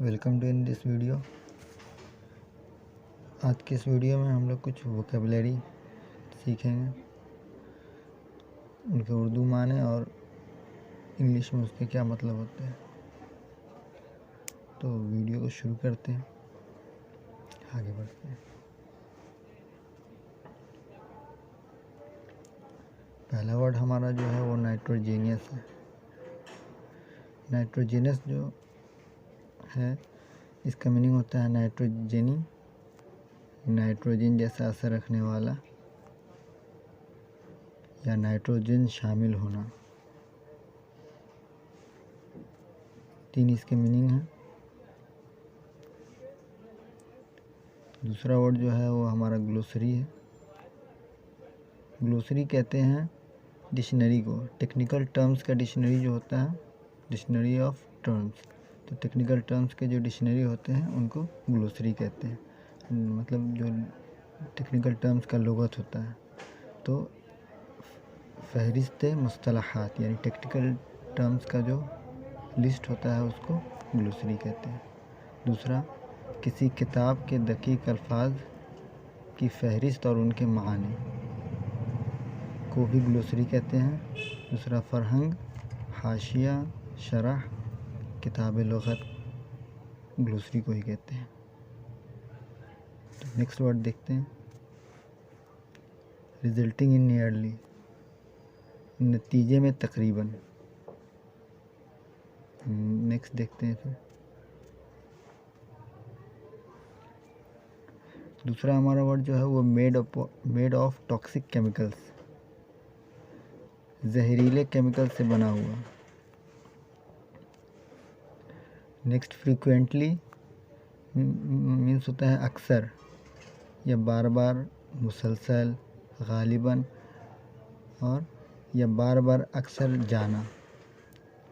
Welcome to in this video. आज के इस वीडियो में हम लोग कुछ वोकेबलरी सीखेंगे, उनके उर्दू माने और इंग्लिश में उसके क्या मतलब होते हैं। तो वीडियो को शुरू करते हैं, आगे बढ़ते हैं। पहला वर्ड हमारा जो है वो नाइट्रोजेनियस है। नाइट्रोजेनियस जो है इसका मीनिंग होता है नाइट्रोजनी, नाइट्रोजन जैसा असर रखने वाला या नाइट्रोजन शामिल होना। 3 इसके मीनिंग हैं। दूसरा वर्ड जो है वो हमारा ग्लोसरी है। ग्लोसरी कहते हैं डिक्शनरी को। टेक्निकल टर्म्स का डिक्शनरी जो होता है, डिक्शनरी ऑफ टर्म्स, तो टेक्निकल टर्म्स के जो डिक्शनरी होते हैं उनको ग्लोसरी कहते हैं। मतलब जो टेक्निकल टर्म्स का लुगत होता है। तो फहरिस्त मुस्तलहात यानी टेक्निकल टर्म्स का जो लिस्ट होता है उसको ग्लोसरी कहते हैं। दूसरा, किसी किताब के दकीक अल्फाज की फहरिस्त और उनके मानी को भी ग्लोसरी कहते हैं। दूसरा, फरहंग, हाशिया, शरह, किताब लुगत ग्लोसरी को ही कहते हैं। तो नेक्स्ट वर्ड देखते हैं, रिजल्टिंग इन नियरली, नतीजे में तकरीबन। नेक्स्ट देखते हैं फिर। दूसरा हमारा वर्ड जो है वो मेड ऑफ टॉक्सिक केमिकल्स, जहरीले केमिकल से बना हुआ। नेक्स्ट, फ्रीक्वेंटली मीन्स होता है अक्सर या बार बार, मुसलसल, गालिबन, और या बार बार अक्सर जाना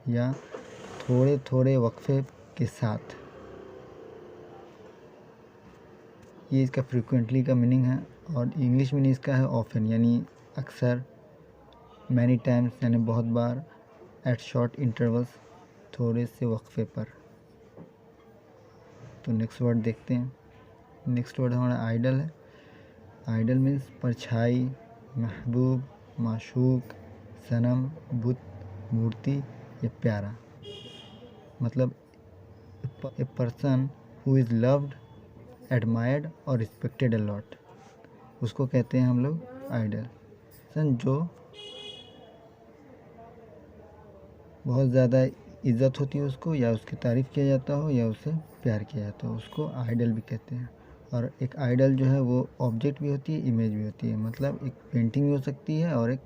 या थोड़े थोड़े वक्फे के साथ। ये इसका फ्रीक्वेंटली का मीनिंग है। और इंग्लिश मीनिंग इसका है ऑफन यानी अक्सर, मैनी टाइम्स यानी बहुत बार, एट शॉर्ट इंटरवल्स थोड़े से वक्फे पर। तो नेक्स्ट वर्ड देखते हैं। नेक्स्ट वर्ड हमारा आइडल है। आइडल मीन्स परछाई, महबूब, माशूक, सनम, बुत, मूर्ति या प्यारा। मतलब a person who is loved, admired और रिस्पेक्टेड अ लॉट, उसको कहते हैं हम लोग आइडल। जो बहुत ज़्यादा इज़्ज़त होती है उसको, या उसकी तारीफ़ किया जाता हो या उससे प्यार किया जाता हो, उसको आइडल भी कहते हैं। और एक आइडल जो है वो ऑब्जेक्ट भी होती है, इमेज भी होती है। मतलब एक पेंटिंग भी हो सकती है और एक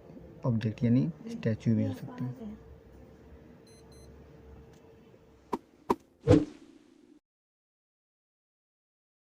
ऑब्जेक्ट यानी स्टैचू भी हो सकती है।